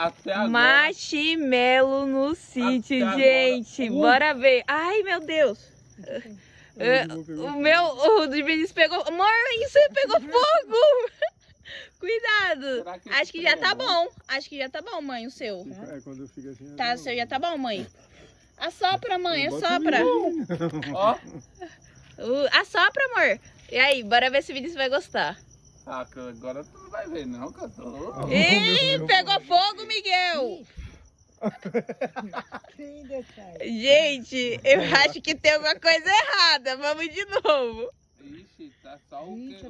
Até agora. Marshmallow no sítio, gente. Bora ver. Ai, meu Deus. O do Vinícius pegou. Amor, isso pegou fogo. Cuidado. Acho que já tá bom. Acho que já tá bom, mãe, o seu. Quando eu fico assim. Tá, o seu já tá bom, mãe. Assopra, mãe, assopra. Ó. Assopra, amor. E aí, bora ver se o Vinícius vai gostar. Ah, agora tu não vai ver, não, que eu tô. Ih, pegou fogo, Miguel. Gente, eu acho que tem alguma coisa errada. Vamos de novo. Ixi, tá só o que.